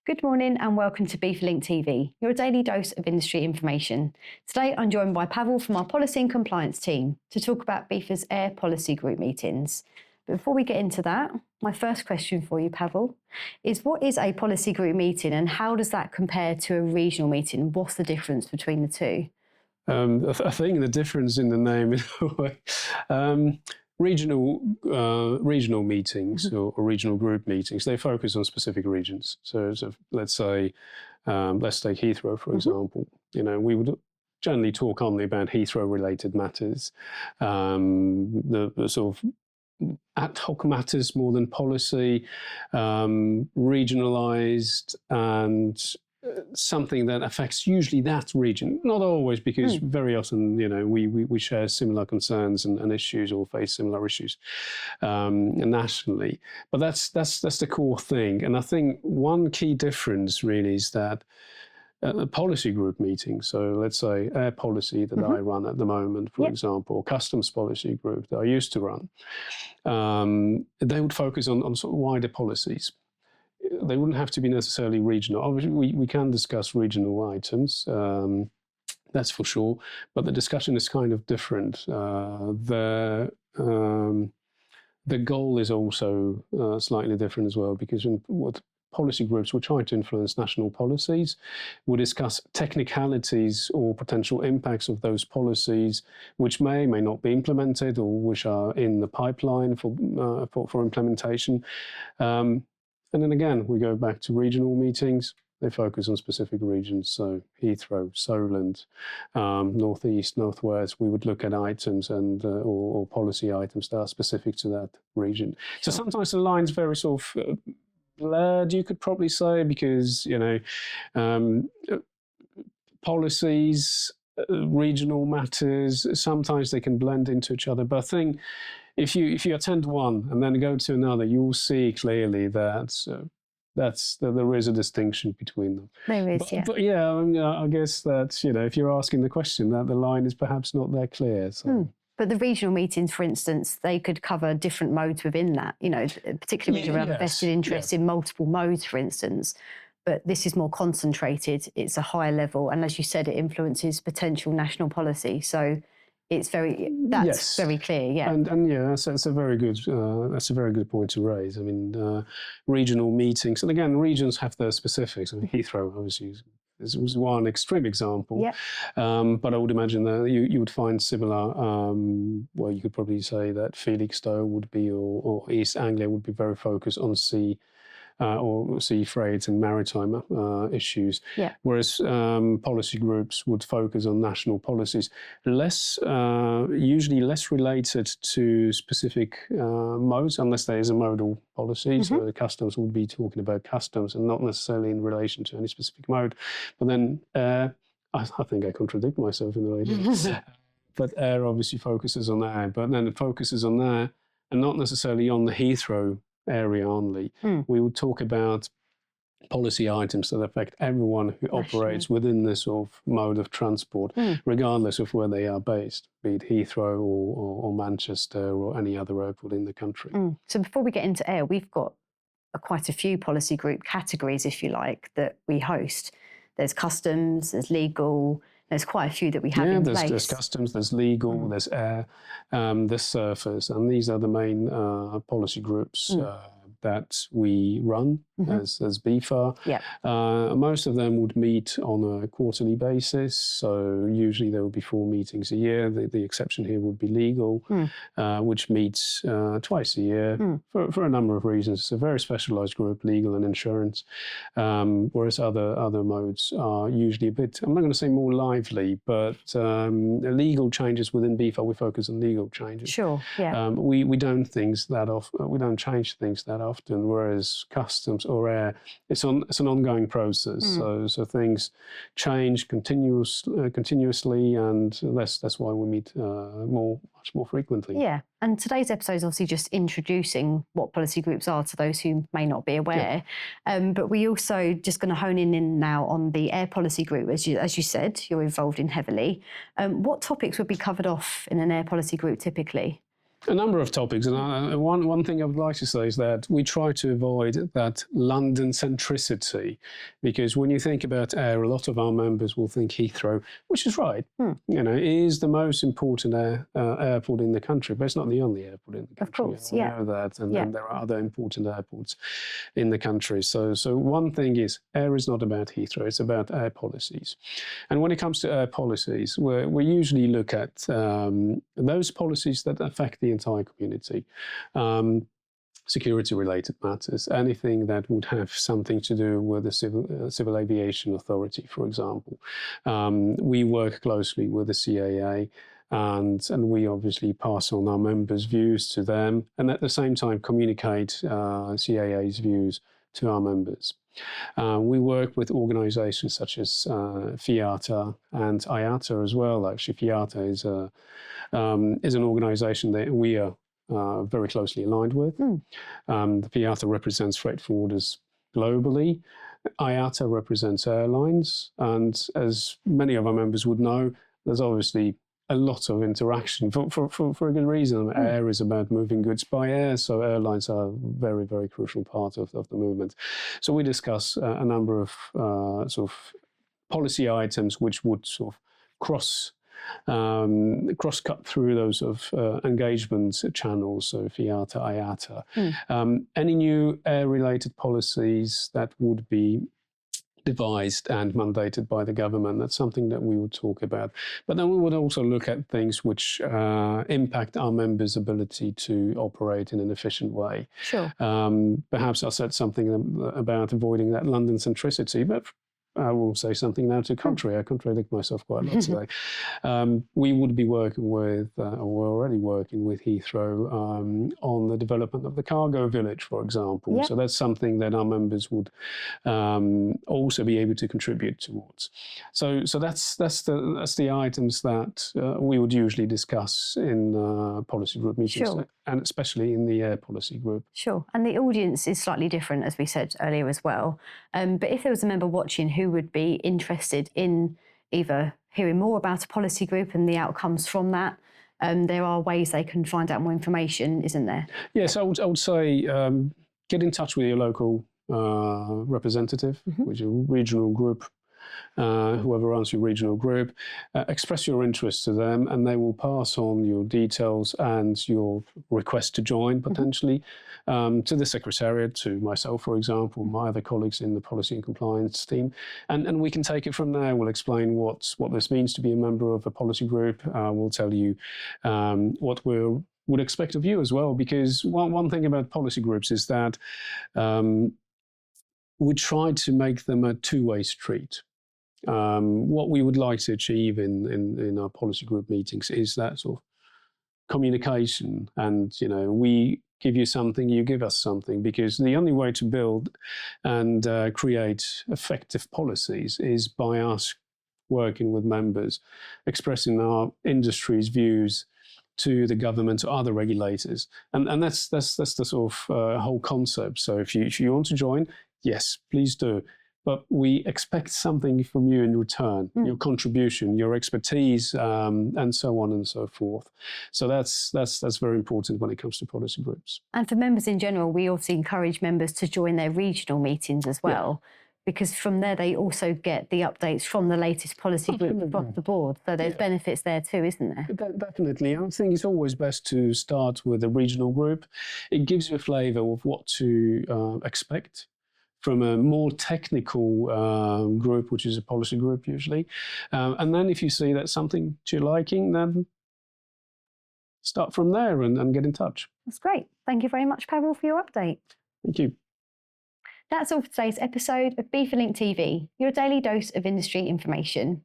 Good morning and welcome to BIFA Link TV, your daily dose of industry information. Today I'm joined by Pavel from our Policy and Compliance team to talk about BIFA's Air Policy Group meetings. But before we get into that, my first question for you, Pavel, is what is a policy group meeting and how does that compare to a regional meeting? What's the difference between the two? I think the difference in the name, in a way, regional meetings or regional group meetings, they focus on specific regions. So let's say, let's take Heathrow, for example. You know, we would generally talk only about Heathrow-related matters, the sort of ad hoc matters more than policy, regionalised and something that affects usually that region, not always, because very often, you know, we share similar concerns and issues or face similar issues nationally. But that's the core thing. And I think one key difference really is that a policy group meeting, so let's say air policy that I run at the moment, for example, or customs policy group that I used to run, they would focus on sort of wider policies. They wouldn't have to be necessarily regional. Obviously, we can discuss regional items, that's for sure, but the discussion is kind of different. The goal is also slightly different as well, because what policy groups will try to influence national policies. We discuss technicalities or potential impacts of those policies, which may not be implemented or which are in the pipeline for implementation. And then again, we go back to regional meetings. They focus on specific regions. So Heathrow, Solent, Northeast, Northwest, we would look at items and or policy items that are specific to that region. So sometimes the line's very sort of blurred, you could probably say, because, you know, policies, regional matters, sometimes they can blend into each other. But I think if you attend one and then go to another, you will see clearly that that there is a distinction between them. There is, but yeah, I mean, I guess that, you know, if you're asking the question, that the line is perhaps not that clear. So. But the regional meetings, for instance, they could cover different modes within that, you know, particularly when you have a vested interest in multiple modes, for instance. But this is more concentrated, it's a higher level, and as you said, it influences potential national policy. So it's very clear, yeah. And yeah, that's a very good point to raise. I mean, regional meetings, and again, regions have their specifics. I mean, Heathrow obviously was one extreme example, but I would imagine that you would find similar. Well, you could probably say that Felixstowe would be, or East Anglia would be very focused on sea freight and maritime issues, whereas policy groups would focus on national policies, usually less related to specific modes, unless there is a modal policy. So the customs would be talking about customs and not necessarily in relation to any specific mode. But then I think I contradict myself in a way. But air obviously focuses on air, but then it focuses on air and not necessarily on the Heathrow area only. We would talk about policy items that affect everyone who operates within this sort of mode of transport, regardless of where they are based, be it Heathrow or Manchester or any other airport in the country. So before we get into air, we've got quite a few policy group categories, if you like, that we host. There's customs, there's legal, there's quite a few that we have in place. There's customs, there's legal, there's air, there's surface, and these are the main policy groups that we run as BIFA. Most of them would meet on a quarterly basis, so usually there would be 4 meetings a year. The exception here would be legal, which meets twice a year for a number of reasons. It's a very specialised group, legal and insurance, whereas other modes are usually a bit, I'm not going to say more lively, but legal changes within BIFA, we focus on legal changes. Sure, yeah. We don't change things that often, whereas customs or air, it's an ongoing process. So things change continuously, and that's why we meet much more frequently. Yeah, and today's episode is obviously just introducing what policy groups are to those who may not be aware. But we also just going to hone in now on the air policy group, as you said, you're involved in heavily. What topics would be covered off in an air policy group typically? A number of topics, and one thing I would like to say is that we try to avoid that London centricity, because when you think about air, a lot of our members will think Heathrow, which is right. You know, it is the most important airport in the country, but it's not the only airport in the country. Of course, We know that, and there are other important airports in the country. So one thing is, air is not about Heathrow; it's about air policies. And when it comes to air policies, we usually look at those policies that affect the entire community. Security-related matters, anything that would have something to do with the Civil Aviation Authority, for example. We work closely with the CAA, and we obviously pass on our members' views to them, and at the same time communicate CAA's views to our members. We work with organisations such as FIATA and IATA as well. Actually, FIATA is an organisation that we are very closely aligned with. The FIATA represents freight forwarders globally. IATA represents airlines, and as many of our members would know, there's obviously a lot of interaction for a good reason. Air is about moving goods by air, so airlines are a very, very crucial part of the movement. So we discuss a number of sort of policy items which would sort of cross-cut through those of engagement channels, so FIATA, IATA. Any new air-related policies that would be devised and mandated by the government, that's something that we would talk about. But then we would also look at things which impact our members' ability to operate in an efficient way. Sure. Perhaps I said something about avoiding that London centricity, but I will say something now to the contrary. I contradict myself quite a lot today. We would be working with, or we're already working with Heathrow on the development of the cargo village, for example. So that's something that our members would also be able to contribute towards. So that's the items that we would usually discuss in policy group meetings, and especially in the air policy group. Sure. And the audience is slightly different, as we said earlier as well. But if there was a member watching who would be interested in either hearing more about a policy group and the outcomes from that, there are ways they can find out more information, isn't there? Yes, I would say get in touch with your local representative, which is a regional group. Whoever runs your regional group, express your interest to them, and they will pass on your details and your request to join potentially to the Secretariat, to myself, for example, my other colleagues in the Policy and Compliance team, and we can take it from there. We'll explain what this means to be a member of a policy group. We'll tell you what we would expect of you as well, because one thing about policy groups is that we try to make them a two-way street. What we would like to achieve in our policy group meetings is that sort of communication, and we give you something, you give us something, because the only way to build and create effective policies is by us working with members, expressing our industry's views to the government or other regulators, and that's the sort of whole concept. So if you want to join, yes, please do. But we expect something from you in return, your contribution, your expertise, and so on and so forth. So that's very important when it comes to policy groups. And for members in general, we also encourage members to join their regional meetings as well, because from there they also get the updates from the latest policy group across the board. So there's benefits there too, isn't there? Definitely. I think it's always best to start with a regional group. It gives you a flavour of what to expect from a more technical group, which is a policy group usually. And then if you see that's something to your liking, then start from there and get in touch. That's great. Thank you very much, Pavel, for your update. Thank you. That's all for today's episode of BIFA Link TV, your daily dose of industry information.